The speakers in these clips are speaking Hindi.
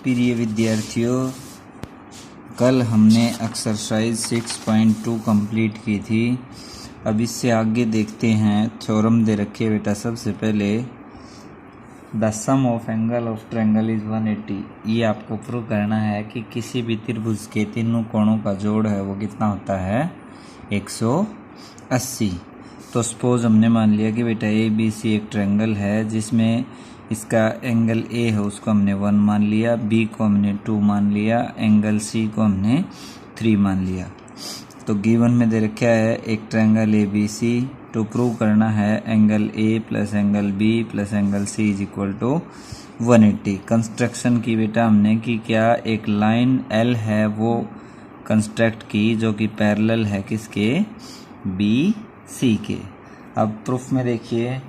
प्रिय विद्यार्थियों, कल हमने एक्सरसाइज 6.2 कंप्लीट की थी। अब इससे आगे देखते हैं। थ्योरम दे रखे बेटा, सबसे पहले the sum of angle of triangle is 180। ये आपको प्रूव करना है कि किसी भी त्रिभुज के तीनों कोणों का जोड़ है वो कितना होता है, 180। तो सपोज हमने मान लिया कि बेटा ए बी सी एक ट्रायंगल है जिसमें इसका एंगल ए है उसको हमने 1 मान लिया, बी को हमने 2 मान लिया, एंगल सी को हमने 3 मान लिया। तो गिवन में दे रखा है एक ट्रायंगल ए बी सी। तो प्रूव करना है angle A plus angle B plus angle C is equal to 180। Construction की बेटा हमने कि क्या एक लाइन एल है वो कंस्ट्रक्ट की जो कि पैरेलल है किसके, बी सी के। अब प्रूफ में देखिए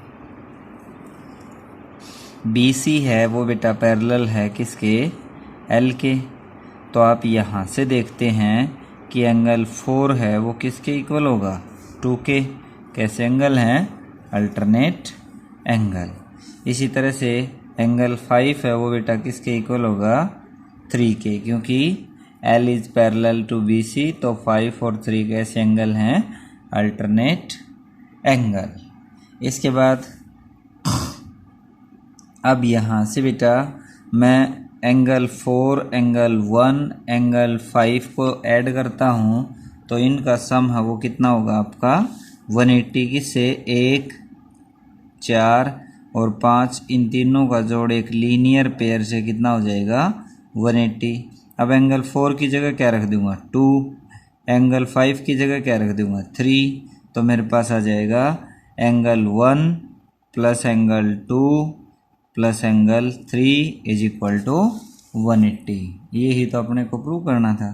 बी सी है वो बेटा पैरेलल है किसके, एल के। तो आप यहाँ से देखते हैं कि एंगल 4 है वो किसके इक्वल होगा, 2 के। कैसे एंगल हैं, अल्टरनेट एंगल। इसी तरह से एंगल 5 है वो बेटा किसके इक्वल होगा, 3 के, क्योंकि L is parallel to B C. तो 5 और 3 कैसे एंगल हैं, अल्टरनेट एंगल। इसके बाद अब यहाँ से बेटा मैं एंगल 4, एंगल 1, एंगल 5 को ऐड करता हूँ तो इनका सम है वो कितना होगा आपका 180 की से 1, 4 और 5 इन तीनों का जोड़ एक लीनियर पेयर से कितना हो जाएगा 180। अब एंगल 4 की जगह क्या रख दूंगा 2, एंगल 5 की जगह क्या रख दूंगा 3। तो मेरे पास आ जाएगा angle 1 plus angle 2 plus angle 3 is equal to 180। यही तो अपने को प्रूव करना था।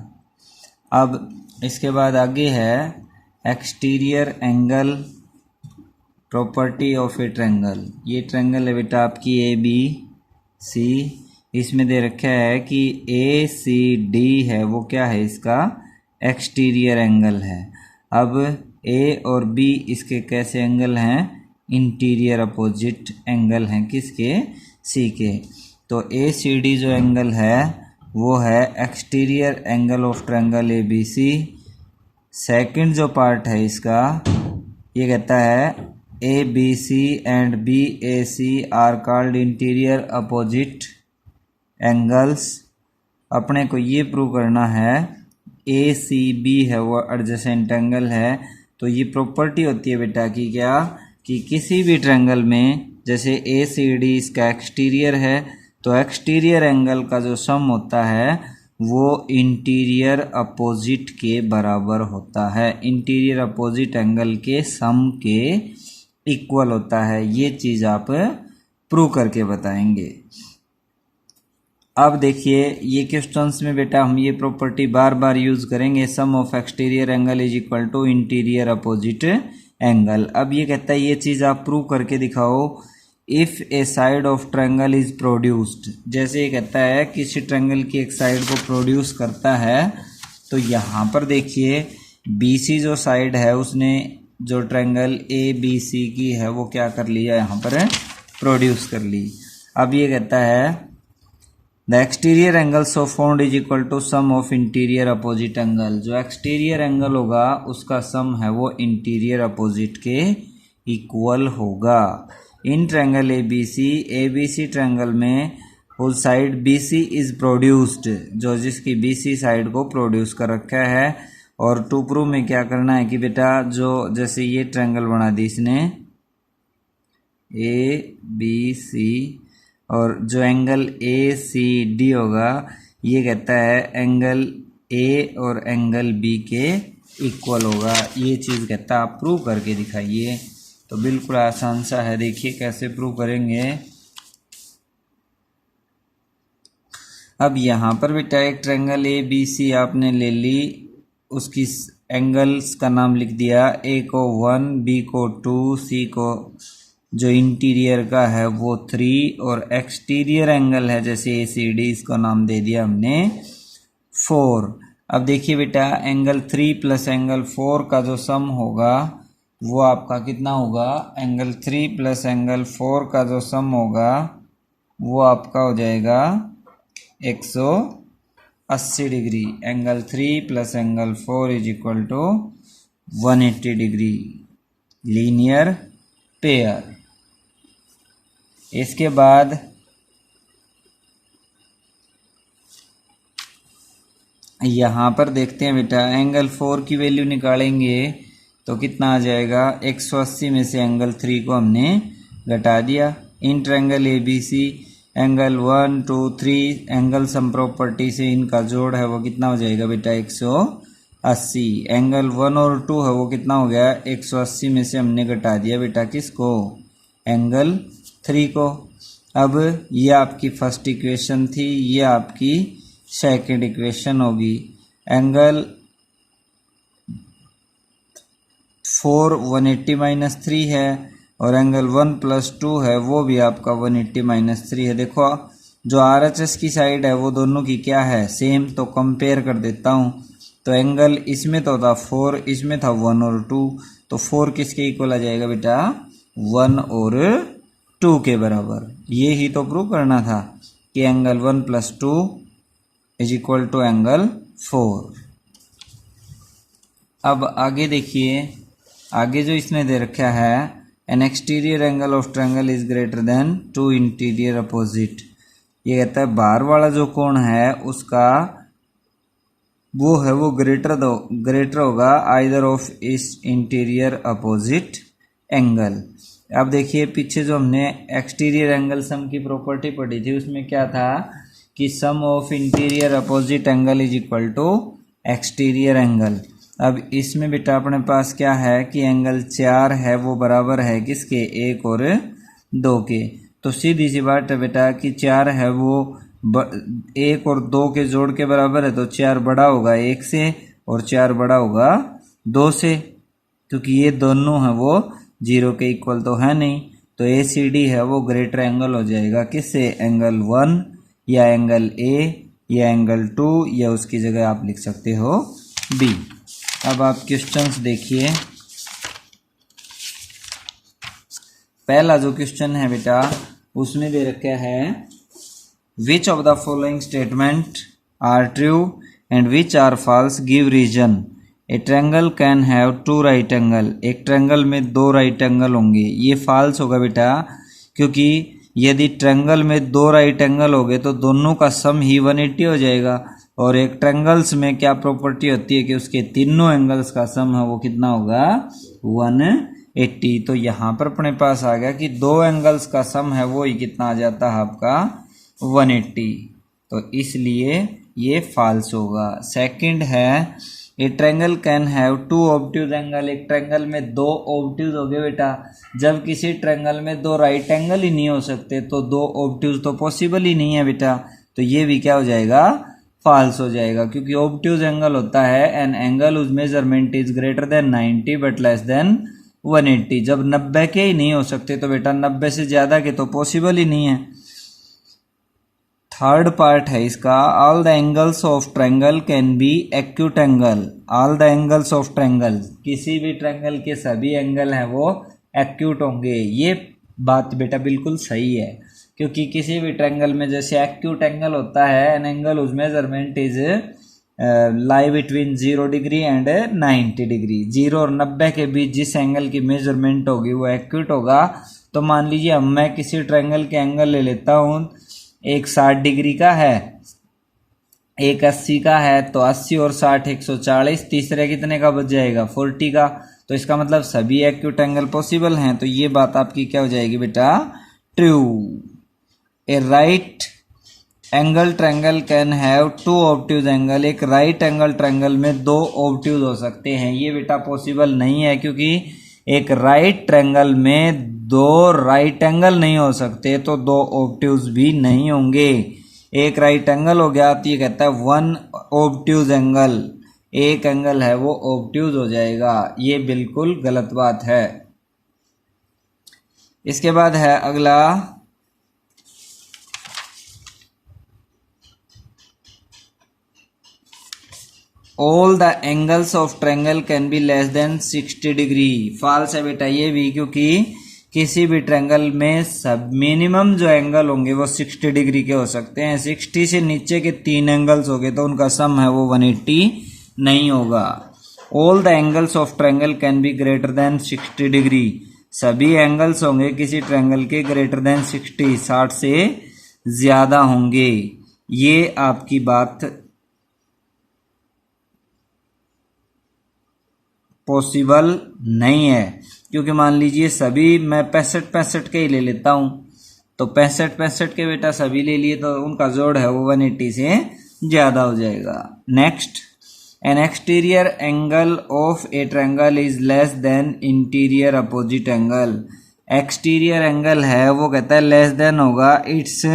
अब इसके बाद आगे है exterior angle property of A triangle. ये ट्रायंगल है बेटा आपकी ए बी सी। इसमें दे रखा है कि ए सी डी है वो क्या है, इसका एक्सटीरियर एंगल है। अब ए और बी इसके कैसे एंगल हैं, इंटीरियर अपोजिट एंगल हैं किसके, सी के। तो ए सी डी जो एंगल है वो है exterior angle of triangle A B C. Second जो पार्ट है इसका ये कहता है A B C and B A C are called interior opposite angles. अपने को ये प्रूव करना है ए सी बी है वो एडजेसेंट एंगल है। तो ये प्रॉपर्टी होती है बेटा कि क्या, कि किसी भी ट्रायंगल में जैसे ए सी डी इसका एक्सटीरियर है तो एक्सटीरियर एंगल का जो सम होता है वो इंटीरियर अपोजिट के बराबर होता है, इंटीरियर अपोजिट एंगल के सम के इक्वल होता है। ये चीज़ आप प्रूव करके बताएंगे। अब देखिए ये क्वेश्चंस में बेटा हम ये प्रॉपर्टी बार बार यूज करेंगे, sum of exterior angle is equal to interior opposite angle. अब ये कहता है ये चीज़ आप प्रूव करके दिखाओ if A side of triangle is produced. जैसे ये कहता है किसी ट्रायंगल की एक साइड को प्रोड्यूस करता है तो यहाँ पर देखिए बी सी जो साइड है उसने जो ट्रायंगल ए बी सी की है वो क्या कर लिया, यहाँ पर प्रोड्यूस कर ली। अब ये कहता है the exterior angle so found is equal to sum of interior opposite angle. जो एक्सटीरियर एंगल होगा उसका सम है वो इंटीरियर अपोजिट के इक्वल होगा। In triangle A B C triangle में उस side B C is produced, जो जिसकी बी सी साइड को प्रोड्यूस कर रखा है। और टू प्रूव में क्या करना है कि बेटा जो जैसे ये ट्रायंगल बना दी इसने ए बी सी और जो एंगल ए सी डी होगा ये कहता है एंगल ए और एंगल बी के इक्वल होगा। ये चीज़ कहता है आप प्रूव करके दिखाइए। तो बिल्कुल आसान सा है, देखिए कैसे प्रूव करेंगे। अब यहाँ पर बेटा एक ट्रायंगल ए बी सी आपने ले ली, उसकी एंगल्स का नाम लिख दिया, ए को 1, बी को 2, सी को जो इंटीरियर का है वो 3 और एक्सटीरियर एंगल है जैसे ए सी डी इसको नाम दे दिया हमने 4। अब देखिए बेटा एंगल 3 प्लस एंगल 4 का जो सम होगा वो आपका कितना होगा, एंगल 3 प्लस एंगल 4 का जो सम होगा वो आपका हो जाएगा 180 degree. Angle 3 plus angle 4 is equal to 180 degree, linear pair. इसके बाद यहाँ पर देखते हैं बेटा, एंगल 4 की वैल्यू निकालेंगे तो कितना आ जाएगा। 180 में से एंगल 3 को हमने घटा दिया। In triangle ABC angle 1 2 3 angle sum property से इनका जोड़ है वो कितना हो जाएगा बेटा 180। एंगल 1 और 2 है वो कितना हो गया 180 में से हमने घटा दिया बेटा किसको, एंगल 3 को। अब ये आपकी फर्स्ट इक्वेशन थी, ये आपकी सेकंड इक्वेशन होगी। एंगल 4 180 माइनस 3 है और एंगल 1 प्लस 2 है वो भी आपका 180 माइनस 3 है। देखो जो RHS की साइड है वो दोनों की क्या है सेम, तो कंपेयर कर देता हूँ। तो एंगल इसमें तो था 4, इसमें था 1 और 2, तो 4 किसके इक्वल आ जाएगा बेटा 1 और 2 के बराबर। ये ही तो प्रूव करना था कि angle 1 plus 2 is equal to angle 4। अब आगे देखिए, आगे जो इसने दे रखा है N exterior angle of triangle is greater than 2 interior opposite. ये कहता है बाहर वाला जो कोण है उसका वो है वो ग्रेटर होगा आइदर ऑफ इस इंटीरियर अपोजिट एंगल। अब देखिए पीछे जो हमने एक्सटीरियर एंगल सम की प्रॉपर्टी पढ़ी थी उसमें क्या था कि sum of interior opposite angle is equal to exterior angle. अब इसमें बेटा अपने पास क्या है कि एंगल 4 है वो बराबर है किसके 1 और 2 के। तो सीधी सी बात है बेटा कि 4 है वो 1 और 2 के जोड़ के बराबर है, तो 4 बड़ा होगा 1 से और 4 बड़ा होगा 2 से, क्योंकि ये दोनों हैं वो 0 के इक्वल तो है नहीं। तो ACD है वो ग्रेटर एंगल हो जाएगा किससे, एंगल 1 या एंगल A या एंगल 2 या उसकी जगह आप लिख सकते हो B। अब आप क्वेश्चंस देखिए। पहला जो क्वेश्चन है बेटा उसमें दे रखा है which of the following statement are true and which are false, give reason. A triangle can have 2 right angle, एक ट्रायंगल में 2 राइट एंगल होंगे। ये फॉल्स होगा बेटा, क्योंकि यदि ट्रायंगल में 2 राइट एंगल हो गए तो दोनों का सम ही 180 हो जाएगा। और एक ट्रायंगल्स में क्या प्रॉपर्टी होती है कि उसके तीनों एंगल्स का सम है वो कितना होगा 180। तो यहाँ पर अपने पास आ गया कि 2 एंगल्स का सम है वो ही कितना आ जाता है आपका 180, तो इसलिए ये फॉल्स होगा। सेकंड है ए triangle can have 2 obtuse angle, एक ट्रायंगल में 2 ऑब्ट्यूज हो गए बेटा। जब किसी ट्रायंगल में 2 राइट एंगल ही नहीं हो सकते तो 2 ऑब्ट्यूज तो पॉसिबल ही नहीं है बेटा, तो ये भी क्या हो जाएगा फॉल्स हो जाएगा, क्योंकि ऑब्ट्यूज एंगल होता है एन एंगल उस measurement is greater than 90 but less than 180। जब 90 के ही नहीं हो सकते तो बेटा 90 से ज्यादा के तो पॉसिबल ही नहीं है। थर्ड पार्ट है इसका, all the angles of triangle can B acute angle. All the angles of triangle, किसी भी ट्रायंगल के सभी एंगल हैं वो एक्यूट होंगे। ये बात बेटा बिल्कुल सही है, क्योंकि किसी भी ट्रायंगल में जैसे एक्यूट एंगल होता है एन एंगल उस measurement is lie between 0 degree and 90 degree. 0 और 90 के बीच जिस एंगल की मेजरमेंट होगी वो एक्यूट होगा। तो मान लीजिए अब मैं किसी ट्रायंगल के एंगल ले लेता हूँ, एक 60 डिग्री का है, एक 80 का है, तो 80 और 60 140, तीसरे कितने का बच जाएगा 40 का। तो इसका मतलब सभी एक्यूट एंगल पॉसिबल हैं, तो ये बात आपकी क्या हो जाएगी बेटा true. A right angle triangle can have 2 obtuse angle, एक राइट एंगल ट्रायंगल में 2 ऑब्ट्यूज हो सकते हैं। ये बेटा पॉसिबल नहीं है, क्योंकि एक राइट ट्रायंगल में 2 राइट एंगल नहीं हो सकते तो 2 ऑब्ट्यूज भी नहीं होंगे। एक राइट एंगल हो गया तो ये कहता है 1 ऑब्ट्यूज एंगल, एक एंगल है वो ऑब्ट्यूज हो जाएगा। ये बिल्कुल गलत बात है। इसके बाद है अगला, all the angles of triangle can be less than 60 degree. False है बेटा ये भी, क्योंकि किसी भी ट्रायंगल में सब मिनिमम जो एंगल होंगे वो 60 डिग्री के हो सकते हैं। 60 से नीचे के 3 एंगल्स हो गए तो उनका सम है वो 180 नहीं होगा। All the angles of triangle can be greater than 60 degree. सभी एंगल्स होंगे किसी ट्रायंगल के ग्रेटर देन 60 से ज्यादा होंगे। ये आपकी बात पॉसिबल नहीं है, क्योंकि मान लीजिए सभी मैं 65 के ही ले लेता हूं, तो 65 के बेटा सभी ले लिए तो उनका जोड़ है वो 180 से ज्यादा हो जाएगा। Next, N exterior angle of A triangle is less than interior opposite angle. Exterior angle है वो कहता है लेस देन होगा इट्स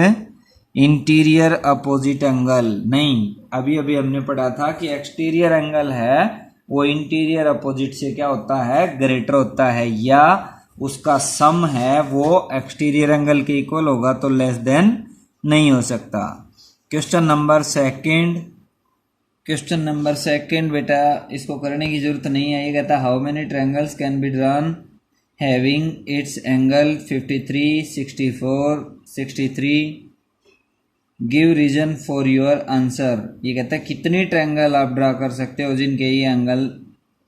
इंटीरियर अपोजिट एंगल। नहीं, अभी अभी हमने पढ़ा था कि एक्सटीरियर एंगल है वो इंटीरियर अपोजिट से क्या होता है, ग्रेटर होता है, या उसका सम है वो एक्सटीरियर एंगल के इक्वल होगा, तो लेस देन नहीं हो सकता। क्वेश्चन नंबर सेकंड बेटा इसको करने की जरूरत नहीं है। ये कहता है how many triangles can be drawn having its angle 53, 64, 63। Give reason for your answer. ये कहता है कितनी ट्रायंगल आप ड्रा कर सकते हो जिनके ये एंगल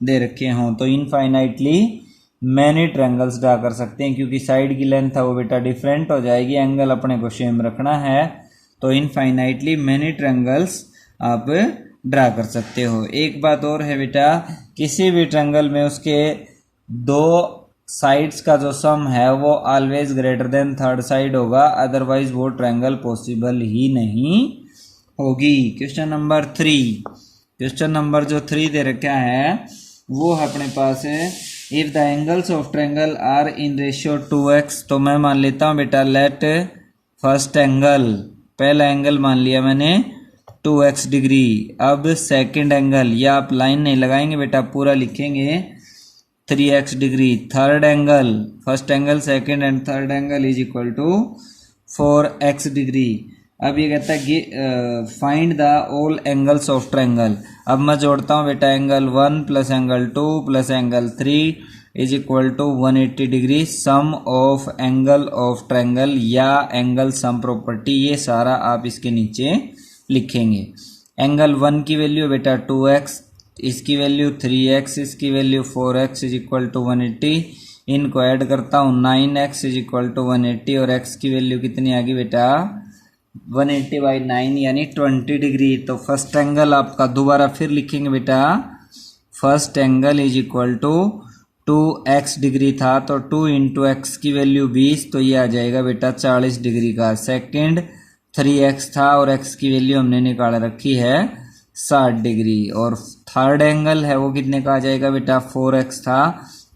दे रखे हों, तो इनफाइनाइटली मैनी ट्रायंगल्स ड्रा कर सकते हैं, क्योंकि साइड की लेंथ है वो बेटा डिफरेंट हो जाएगी, एंगल अपने को सेम रखना है, तो इनफाइनाइटली मैनी ट्रायंगल्स आप ड्रा कर सकते हो। एक बात और है बेटा, किसी भी ट्रायंगल में उसके दो साइड्स का जो सम है वो always greater than third side होगा, अदरवाइज वो ट्रायंगल पॉसिबल ही नहीं होगी। क्वेश्चन नंबर जो 3 दे रखा है वो अपने पास है, if the angles of triangle are in ratio 2x, तो मैं मान लेता हूँ बेटा लेट फर्स्ट एंगल, पहला एंगल मान लिया मैंने 2x डिग्री। अब सेकंड एंगल, या आप लाइन नहीं लगाएंगे बेटा पूरा लिखेंगे 3x degree. Third angle, first angle second and third angle is equal to 4x degree. अब ये कहता है find the all angles of triangle. अब मैं जोड़ता हूँ बेटा angle 1 plus angle 2 plus angle 3 is equal to 180 degree. Sum of angle of triangle या एंगल सम प्रॉपर्टी, ये सारा आप इसके नीचे लिखेंगे। एंगल 1 की वैल्यू बेटा 2x, इसकी वैल्यू 3x, इसकी value 4x is equal to 180। इनको ऐड करता हूँ 9x इज इक्वल टू 180, और x की वैल्यू कितनी आ गई बेटा 180 बाई 9 यानी 20 डिग्री। तो फर्स्ट एंगल आपका दोबारा फिर लिखेंगे बेटा, first angle is equal to 2x degree था, तो 2 इंटू एक्स की वैल्यू 20, तो ये आ जाएगा बेटा 40 डिग्री का। सेकेंड 3x था और x की वैल्यू हमने निकाल रखी है 60 डिग्री। और थर्ड एंगल है वो कितने का आ जाएगा बेटा 4x था,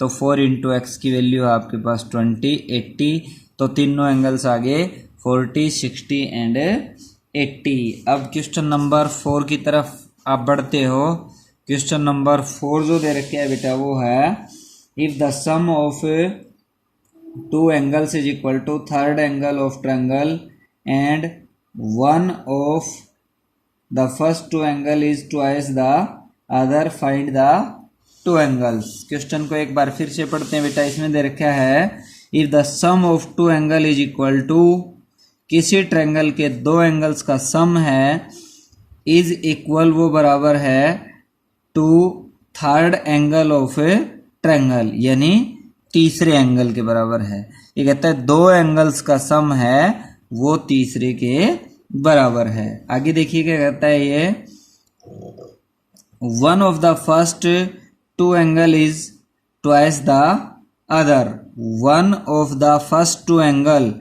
तो 4 इंटू एक्स की वैल्यू है आपके पास 20, 80, तो तीनों एंगल्स आ गए 40, 60 एंड 80। अब क्वेश्चन नंबर 4 की तरफ आप बढ़ते हो। क्वेश्चन नंबर 4 जो दे रखे है बेटा वो है, if the sum of 2 angles is equal to third angle of triangle and one of the first 2 angle is twice the other, find the 2 angles। Question को एक बार फिर से पढ़ते हैं बेटा। इसमें दे रखा है if the sum of 2 angle is equal to, किसी ट्रायंगल के 2 एंगल्स का सम है, is equal वो बराबर है to third angle of triangle, यानी तीसरे एंगल के बराबर है। ये कहता है 2 एंगल्स का सम है वो तीसरे के बराबर है। आगे देखिए क्या कहता है ये, one of the first 2 angle is twice the other. One of the first 2 angle,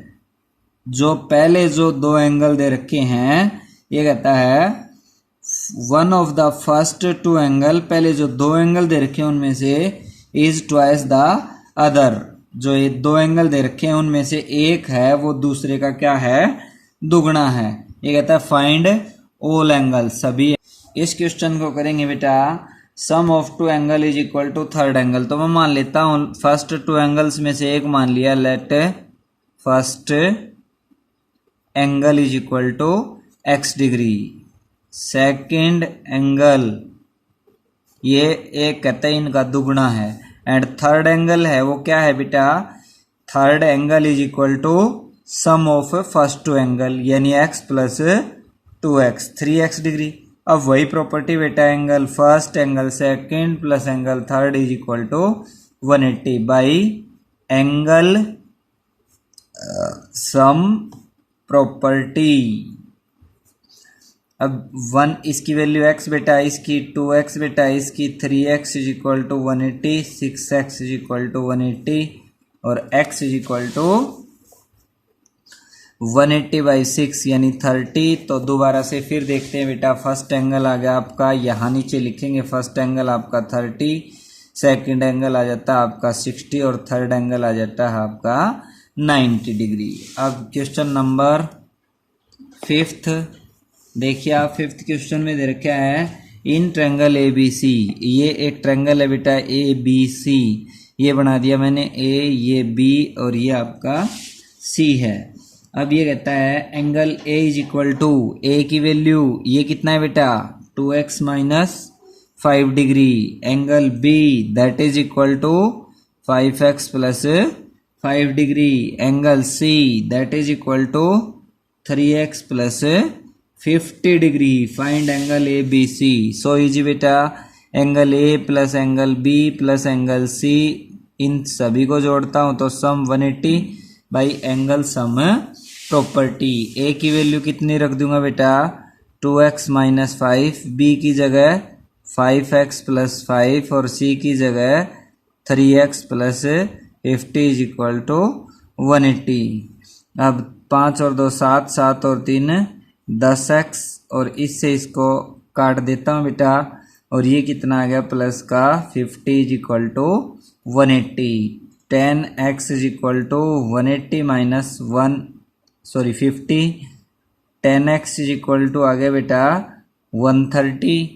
जो पहले जो 2 एंगल दे रखे हैं, ये कहता है one of the first 2 angle, पहले जो 2 एंगल दे रखे हैं उनमें से इज ट्वाइस द अदर, जो ये 2 एंगल दे रखे हैं उनमें से एक है वो दूसरे का क्या है, दुगना है। ये कहता है फाइंड ऑल एंगल, सभी। इस क्वेश्चन को करेंगे बेटा, sum of 2 angle is equal to third angle. तो मैं मान लेता हूं फर्स्ट 2 एंगल्स में से एक मान लिया, let first angle is equal to x degree. Second angle ये एक कहते हैं इनका दुगना है, एंड थर्ड एंगल है वो क्या है बेटा third angle is equal to sum of first two angle यानी x plus 2x 3x degree. अब वही प्रॉपर्टी बेटा angle first angle second plus angle third is equal to 180 by angle sum property. अब 1 इसकी वैल्यू x बेटा, इसकी 2x बेटा, इसकी 3x is equal to 180, 6x is equal to 180 और x is equal to 180 by 6 यानी 30। तो दोबारा से फिर देखते हैं बेटा, फर्स्ट एंगल आ गया आपका, यहाँ नीचे लिखेंगे फर्स्ट एंगल आपका 30, सेकंड एंगल आ जाता है आपका 60 और थर्ड एंगल आ जाता है आपका 90 डिग्री। अब क्वेश्चन नंबर 5 देखिए आप, 5th क्वेश्चन में दे रखा है इन ट्रायंगल ए बी सी, ये एक ट्रायंगल है बेटा ए बी सी, ये बना दिया मैंने ए, ये बी और ये आपका सी है। अब ये कहता है angle A is equal to, A की वैल्यू ये कितना है बेटा 2x minus 5 degree, angle B that is equal to 5x plus 5 degree, angle C that is equal to 3x plus 50 degree. Find angle A B C. So easy बेटा, angle A plus angle B plus angle C, इन सभी को जोड़ता हूं तो sum 180 by angle sum property. A की वैल्यू कितनी रख दूंगा बेटा 2x माइनस 5, बी की जगह 5x प्लस 5 और सी की जगह 3x plus 50 is equal to 180। अब 5 और 2 7, 7 और 3 10x और इससे इसको काट देता हूँ बेटा, और ये कितना आ गया प्लस का 50 is equal to 180। 10x is equal to 180 minus 50, 10x is equal to आ गया बेटा 130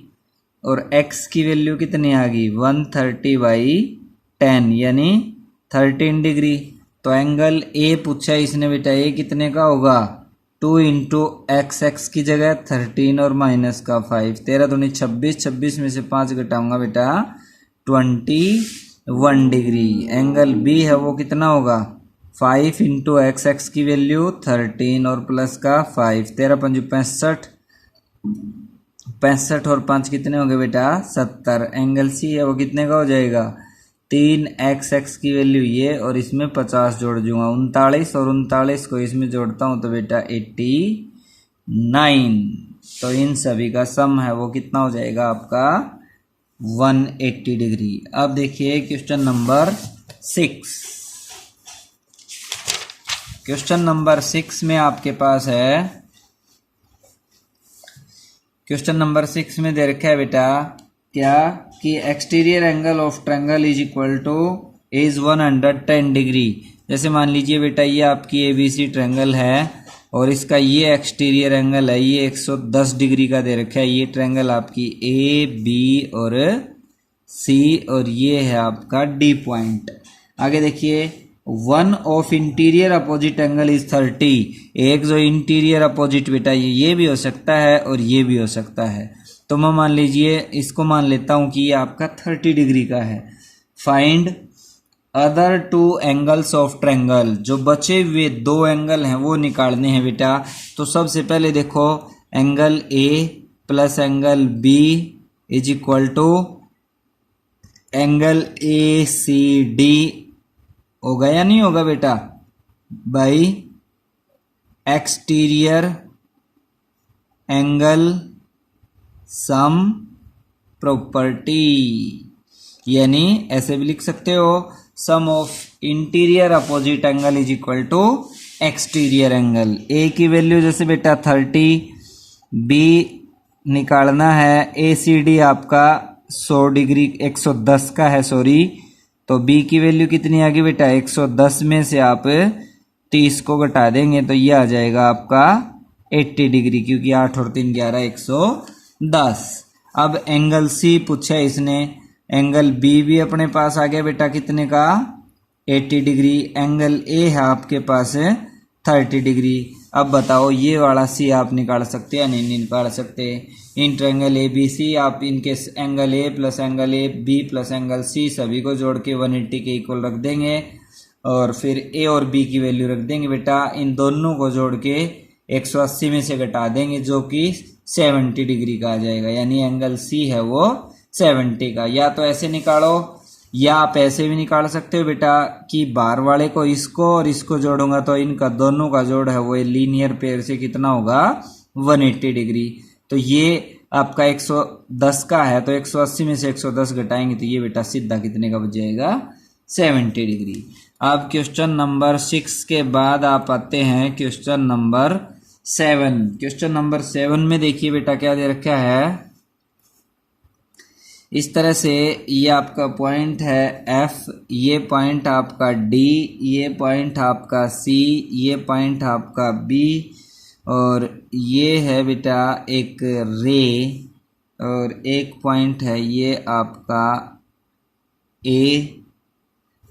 और x की वैल्यू कितनी आ गई 130 बाई 10 यानी 13 डिग्री। तो एंगल ए पूछा इसने बेटा, ये कितने का होगा 2 इंटू x की जगह 13 और माइनस का 5, 13 दूनी 26, 26 में से 5 घटाऊंगा बेटा 21 डिग्री। एंगल बी है वो कितना होगा 5 इंटू x की वैल्यू 13 और प्लस का 5, 13 5 65, 65 और 5 कितने हो गए बेटा 70। एंगल सी है वो कितने का हो जाएगा 3x की वैल्यू ये और इसमें 50 जोड़ दूंगा 39 और 39 को इसमें जोड़ता हूं तो बेटा 89। तो इन सभी का सम है वो कितना हो जाएगा आपका 180 डिग्री। अब देखिए क्वेश्चन नंबर 6। क्वेश्चन नंबर 6 में आपके पास है, क्वेश्चन नंबर 6 में दे रखा है बेटा क्या कि exterior angle of triangle is equal two is 110 degree. जैसे मान लीजिए बेटा ये आपकी एबीसी ट्रायंगल है और इसका ये एक्सटीरियर एंगल है, ये 110 डिग्री का दे रखा है। ये ट्रायंगल आपकी ए बी और सी और ये है आपका डी पॉइंट। आगे देखिए one of interior opposite angle is 30। एक जो इंटीरियर अपोजिट बेटा ये भी हो सकता है और ये भी हो सकता है। तो मैं मान लीजिए इसको मान लेता हूं कि ये आपका 30 डिग्री का है। Find other 2 angles of triangle, जो बचे हुए 2 एंगल हैं वो निकालने हैं बेटा। तो सबसे पहले देखो angle A plus angle B is equal to angle A C D होगा या नहीं होगा बेटा by exterior angle sum property, यानी ऐसे भी लिख सकते हो sum of interior opposite angle is equal to exterior angle. A की वैल्यू जैसे बेटा 30, बी निकालना है, ए सी डी आपका 100 डिग्री 110 का है सॉरी, तो बी की वैल्यू कितनी आ गई बेटा 110 में से आप 30 को घटा देंगे तो ये आ जाएगा आपका 80 डिग्री, क्योंकि 8 और 3 11 110। अब एंगल सी पूछा इसने, एंगल बी भी अपने पास आ गया बेटा कितने का 80 डिग्री, एंगल ए है आपके पास 30 डिग्री। अब बताओ ये वाला सी आप निकाल सकते हैं या नहीं निकाल सकते। इन ट्रायंगल ए बी सी आप इनके angle A plus angle A B plus angle C सभी को जोड़ के 180 के इक्वल रख देंगे और फिर ए और बी की वैल्यू रख देंगे बेटा। इन दोनों को जोड़ के 180 में से घटा देंगे जो कि 70 डिग्री का आ जाएगा, यानी एंगल सी है वो 70 का। या तो ऐसे निकालो या आप ऐसे भी निकाल सकते हो बेटा कि बाहर वाले को इसको और इसको जोड़ूंगा तो इनका दोनों का जोड़ है वो लीनियर पेयर से कितना होगा 180 डिग्री। तो ये आपका 110 का है तो 180 में से 110 घटाएंगे तो ये बेटा सीधा कितने का बच जाएगा 70 डिग्री। अब क्वेश्चन नंबर 6 के बाद आप आते हैं क्वेश्चन नंबर 7। क्वेश्चन नंबर 7 में देखिए बेटा क्या दे रखा है, इस तरह से ये आपका पॉइंट है F, ये पॉइंट आपका D, ये पॉइंट आपका C, ये पॉइंट आपका B और ये है बेटा एक रे और एक पॉइंट है ये आपका A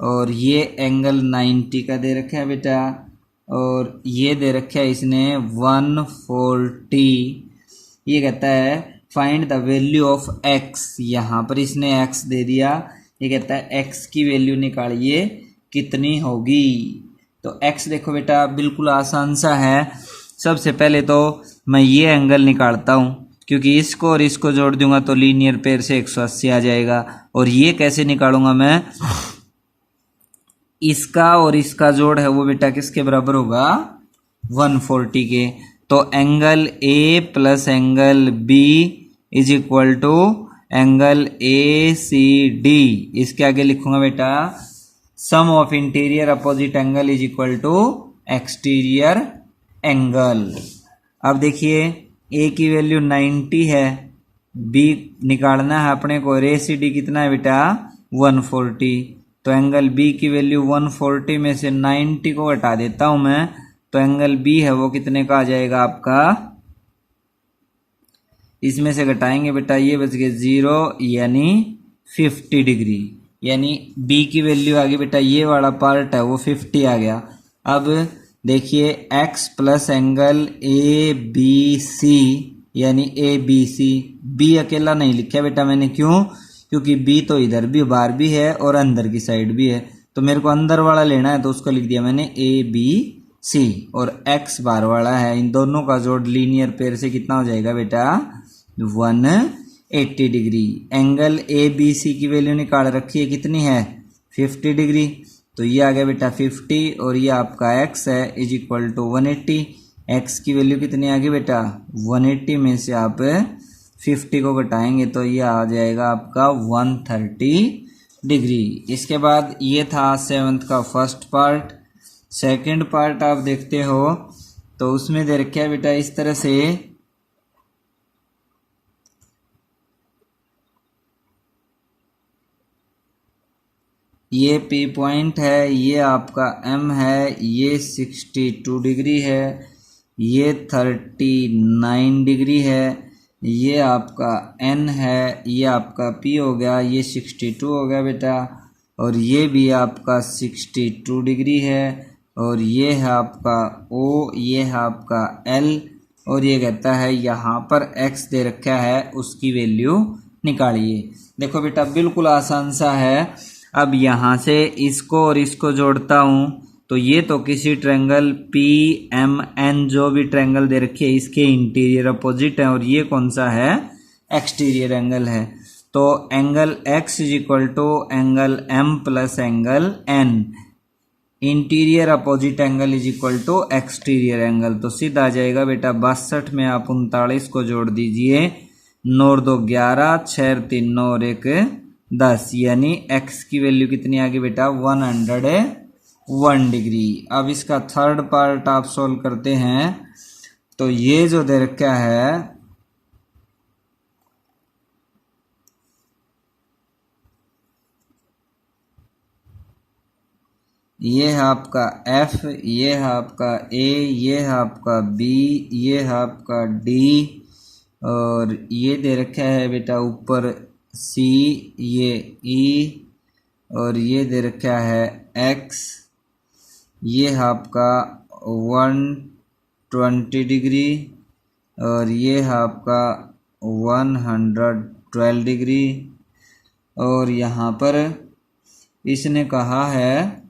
और ये एंगल 90 का दे रखा है बेटा और ये दे रखा है इसने 140। ये कहता है find the value of x, यहाँ पर इसने x दे दिया। ये कहता है x की वैल्यू निकालिए कितनी होगी। तो x देखो बेटा बिल्कुल आसान सा है। सबसे पहले तो मैं ये एंगल निकालता हूँ क्योंकि इसको और इसको जोड़ दूंगा तो लीनियर पेयर से 180 आ जाएगा। और ये कैसे निकालूंगा मैं, इसका और इसका जोड़ है वो बेटा किसके बराबर होगा 140 के। तो angle A plus angle B is equal to angle ACD। इसके आगे लिखूंगा बेटा sum of interior opposite angle is equal to exterior angle. अब देखिए A की वैल्यू 90 है, B निकालना है अपने को, और ACD कितना है बेटा 140। तो एंगल B की वैल्यू 140 में से 90 को घटा देता हूं मैं तो एंगल B है वो कितने का आ जाएगा आपका, इसमें से घटाएंगे बेटा ये बच गए 0 यानी 50 डिग्री। यानी B की वैल्यू आ गई बेटा, ये वाला पार्ट है वो 50 आ गया। अब देखिए x प्लस एंगल ABC यानी ABC, B अकेला नहीं लिखा बेटा मैंने, क्यों, क्योंकि B तो इधर भी बाहर भी है और अंदर की साइड भी है तो मेरे को अंदर वाला लेना है तो उसको लिख दिया मैंने ABC और x बाहर वाला है। इन दोनों का जोड़ लीनियर पेयर से कितना हो जाएगा बेटा 180 डिग्री। एंगल ABC की वैल्यू निकाल रखी है कितनी है 50 डिग्री, तो ये आ गया बेटा 50 और ये आपका x है इज इक्वल टू 180। x की वैल्यू कितनी आ गई बेटा 180 में से आप 50 को घटाएंगे तो ये आ जाएगा आपका 130 डिग्री। इसके बाद ये था 7th का फर्स्ट पार्ट। सेकंड पार्ट आप देखते हो तो उसमें दे रखा है बेटा इस तरह से, ये P पॉइंट है, ये आपका M है, ये 62 डिग्री है, ये 39 डिग्री है, ये आपका N है, ये आपका P हो गया, ये 62 हो गया बेटा और ये भी आपका 62 डिग्री है और ये है आपका O, ये है आपका L और ये कहता है यहाँ पर x दे रखा है उसकी वैल्यू निकालिए। देखो बेटा बिल्कुल आसान सा है। अब यहाँ से इसको और इसको जोड़ता हूँ तो ये तो किसी ट्रायंगल PMN जो भी ट्रायंगल दे रखी है इसके इंटीरियर अपोजिट है और ये कौन सा है एक्सटीरियर एंगल है। तो angle x is equal to angle M plus angle N, interior opposite angle is equal to exterior angle. तो सीधा आ जाएगा बेटा 62 में आप 39 को जोड़ दीजिए, 9 2 11, 6 3 9 और 1 10 यानी x की वैल्यू कितनी आ गई बेटा 101 डिग्री। अब इसका थर्ड पार्ट आप सोल्व करते हैं तो ये जो दे रखा है ये है आपका F, ये है आपका A, ये है आपका B, ये है आपका D और ये दे रखा है बेटा ऊपर C, ये E और ये दे रखा है X, ये है आपका 120 डिग्री और ये है आपका 112 डिग्री। और यहाँ पर इसने कहा है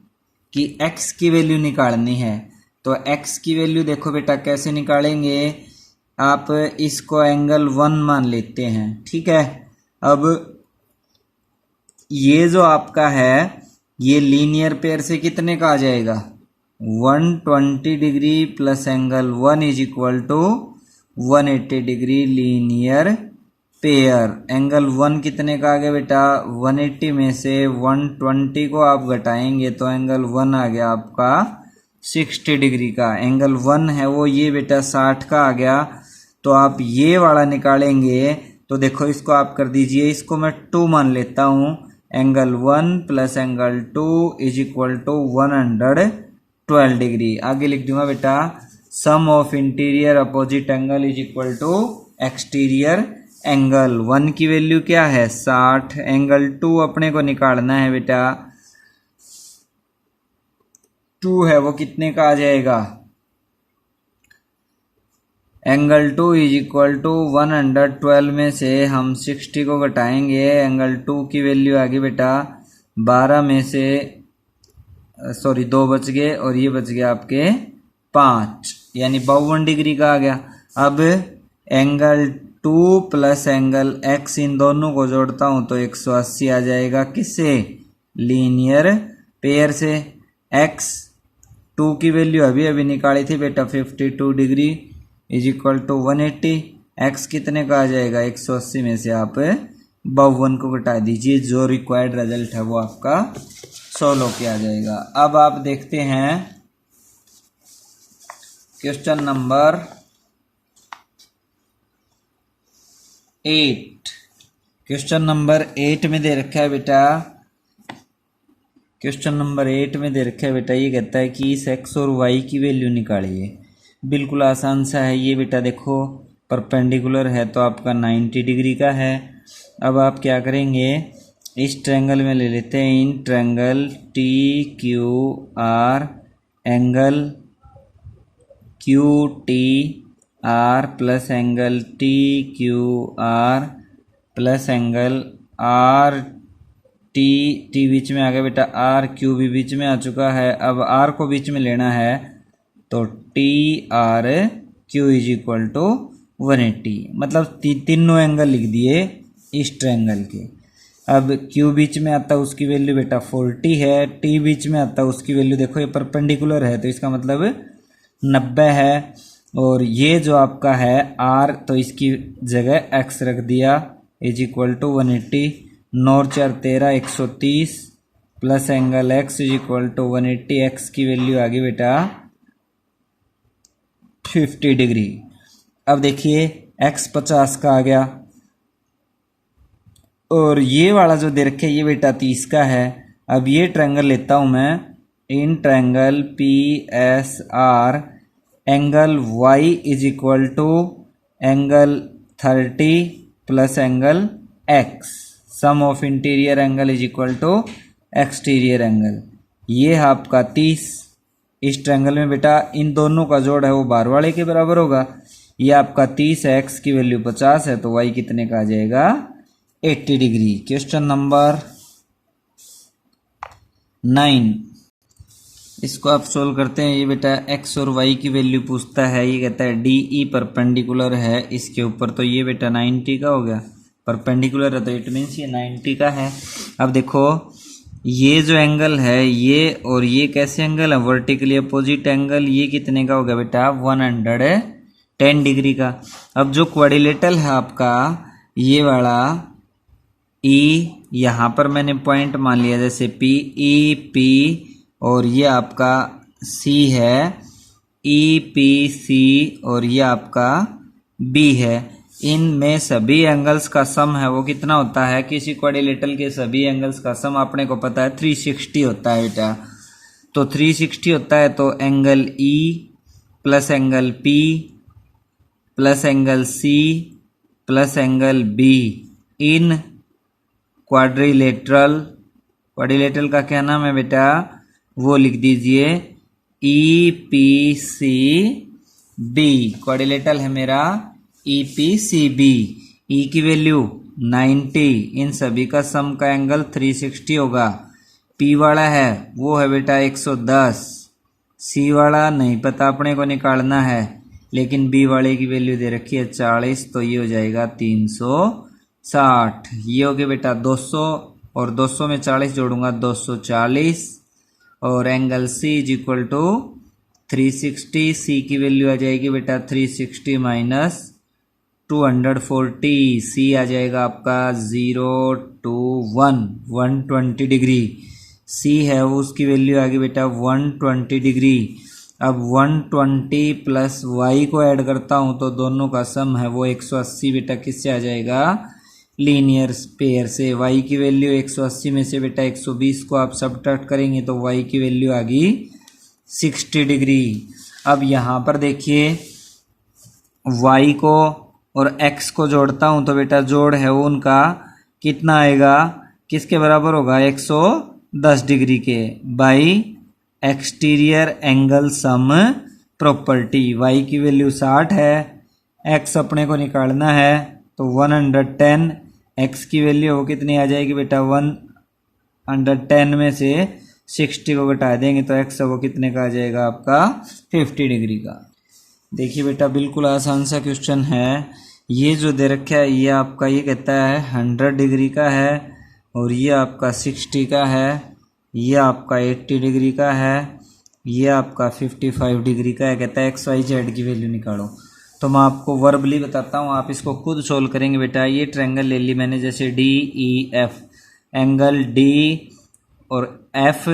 कि x की वैल्यू निकालनी है। तो x की वैल्यू देखो बेटा कैसे निकालेंगे, आप इसको एंगल 1 मान लेते हैं, ठीक है। अब ये जो आपका है ये लीनियर पेयर से कितने का आ जाएगा, 120 degree plus angle 1 is equal to 180 degree linear pair. Angle 1 कितने का आ गया बेटा, 180 में से 120 को आप घटाएंगे तो एंगल 1 आ गया आपका 60 डिग्री का। एंगल 1 है वो ये बेटा 60 का आ गया। तो आप ये वाला निकालेंगे तो देखो इसको आप कर दीजिए, इसको मैं 2 मान लेता हूँ। Angle 1 plus angle 2 is equal to 112 degree. आगे लिख दूंगा बेटा, sum of interior opposite angle is equal to exterior angle. 1 की वैल्यू क्या है 60, एंगल 2 अपने को निकालना है बेटा, 2 है वो कितने का आ जाएगा, एंगल 2 इज इक्वल टू 112 में से हम 60 को घटाएंगे, एंगल 2 की वैल्यू आ गई बेटा 12 में से सॉरी 2 बच गए और ये बच गया आपके 5, यानी 52 डिग्री का आ गया। अब एंगल 2 प्लस एंगल x इन दोनों को जोड़ता हूं तो 180 आ जाएगा, किससे, लीनियर पेयर से। x 2 की वैल्यू अभी अभी निकाली थी बेटा 52 degree is equal to 180, x कितने का आ जाएगा 180 में से आप 52 को घटा दीजिए, जो रिक्वायर्ड रिजल्ट है वो आपका सॉल्व होके आ जाएगा। अब आप देखते हैं क्वेश्चन नंबर 8। क्वेश्चन नंबर 8 में दे रखा है बेटा, क्वेश्चन नंबर 8 में दे रखा है बेटा, ये कहता है कि इस x और y की वैल्यू निकालिए। बिल्कुल आसान सा है ये बेटा, देखो परपेंडिकुलर है तो आपका 90 डिग्री का है। अब आप क्या करेंगे, इस ट्रायंगल में ले लेते हैं, in triangle T Q R angle Q T R plus angle T Q R plus angle R T, T बीच में आ गया बेटा, आर क्यू भी बीच में आ चुका है। अब आर को बीच में लेना है तो T R Q is equal to 180, मतलब तीनों एंगल लिख दिए इस ट्रायंगल के। अब क्यू बीच में आता है उसकी वैल्यू बेटा 40 है, टी बीच में आता है उसकी वैल्यू देखो ये परपेंडिकुलर है तो इसका मतलब 90 है, और ये जो आपका है आर तो इसकी जगह एक्स रख दिया is equal to 180, 9 4 13 130 plus angle x is equal to 180, x की वैल्यू आ गई बेटा 50 डिग्री। अब देखिए एक्स 50 का आ गया और ये वाला जो दे रखे ये बेटा 30 का है। अब ये ट्रायंगल लेता हूं मैं, in triangle P S R angle y is equal to angle 30 plus angle x, sum of interior angle is equal to exterior angle. ये है आपका 30। इस ट्रायंगल में बेटा इन दोनों का जोड़ है वो बार वाले के बराबर होगा। ये आपका 30 है, x की वैल्यू 50 है तो y कितने का आ जाएगा 80 डिग्री। क्वेश्चन नंबर 9, इसको आप सोल्व करते हैं। ये बेटा x और y की वैल्यू पूछता है, ये कहता है डी ई परपेंडिकुलर है इसके ऊपर, तो ये बेटा 90 का हो गया, परपेंडिकुलर है तो इट मीन्स ये 90 का है। अब देखो ये जो एंगल है ये और ये कैसे एंगल है, वर्टिकली अपोजिट एंगल, ये कितने का हो गया बेटा 110 डिग्री का। अब जो क्वाड्रिलेटरल है आपका ये वाला ई, यहाँ पर मैंने पॉइंट मान लिया जैसे पी ई पी, और ये आपका सी है ई पी सी, और ये आपका बी है। इनमें सभी एंगल्स का सम है वो कितना होता है, किसी क्वाड्रिलेटरल के सभी एंगल्स का सम अपने को पता है 360 होता है बेटा। तो 360 होता है तो angle E plus angle P plus angle C plus angle B इन क्वाड्रिलेटरल का क्या नाम है बेटा, वो लिख दीजिए E P C B. Quadrilateral है मेरा ई पी सी बी। ई की वैल्यू 90, इन सभी का सम का एंगल 360 होगा। पी वाला है वो है बेटा 110, सी वाला नहीं पता अपने को निकालना है, लेकिन बी वाले की वैल्यू दे रखी है 40, तो ये हो जाएगा 360। ये हो गया बेटा 200, और 200 में 40 जोड़ूंगा 240, और angle C is equal to 360। C की वैल्यू आ जाएगी बेटा 360 माइनस 240, सी आ जाएगा आपका 0 to 120 डिग्री। सी है वो उसकी वैल्यू आ गई बेटा 120 डिग्री। अब 120 प्लस वाई को ऐड करता हूँ तो दोनों का सम है वो 180 बेटा किससे आ जाएगा, लीनियर पेयर से। वाई की वैल्यू 180 में से बेटा 120 को आप सबट्रैक्ट करेंगे तो वाई की वैल्यू आ गई 60 डिग्री। अब यहाँ पर देखिए वाई को और एक्स को जोड़ता हूँ तो बेटा जोड़ है वो उनका कितना आएगा, किसके बराबर होगा, 110 डिग्री के, by exterior angle sum property. Y की वैल्यू 60 है, एक्स अपने को निकालना है तो 110, एक्स की वैल्यू वो कितनी आ जाएगी बेटा 110 में से 60 को घटा देंगे तो एक्स वो कितने का आ जाएगा आपका 50 डिग्री का। देखिए बेटा बिल्कुल आसान सा क्वेश्चन है। ये जो दे रखा है ये आपका ये कहता है 100 डिग्री का है, और ये आपका 60 का है, ये आपका 80 डिग्री का है, ये आपका 55 डिग्री का है। कहता है एक्स वाई जेड की वैल्यू निकालो। तो मैं आपको वर्बली बताता हूँ, आप इसको खुद सोल्व करेंगे बेटा। ये ट्रायंगल ले ली मैंने जैसे D E F, angle D और एफ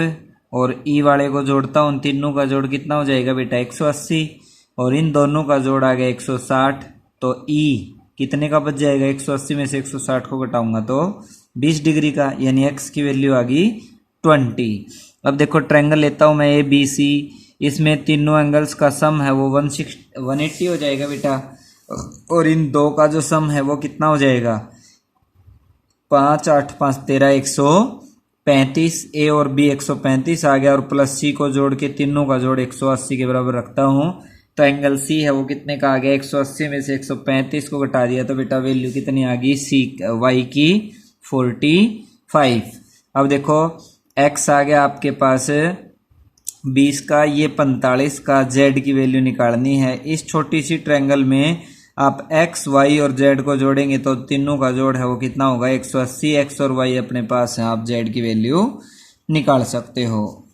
और ई वाले को जोड़ता हूँ, तीनों का जोड़ कितना हो जाएगा बेटा 180, और इन दोनों का जोड़ आ गया 160, तो ई कितने का बच जाएगा, 180 में से 160 को घटाऊंगा तो 20 डिग्री का, यानी एक्स की वैल्यू आ गई 20। अब देखो ट्रायंगल लेता हूँ मैं ए बी सी, इसमें तीनों एंगल्स का सम है वो 180 हो जाएगा बेटा, और इन दो का जो सम है वो कितना हो जाएगा 5 8 5 13 135, ए और बी 135 आ गया, और प्लस सी को जोड़ के तीनों का जोड़ 180 के बराबर रखता हूँ तो एंगल सी है वो कितने का आ गया 180 में से 135 को घटा दिया तो बेटा वैल्यू कितनी आ गई सी वाई की 45। अब देखो एक्स आ गया आपके पास 20 का, ये 45 का, जेड की वैल्यू निकालनी है। इस छोटी सी ट्रायंगल में आप एक्स वाई और जेड को जोड़ेंगे तो तीनों का जोड़ है वो कितना होगा 180। एक्स और वाई अपने पास है, आप जेड की वैल्यू निकाल सकते हो।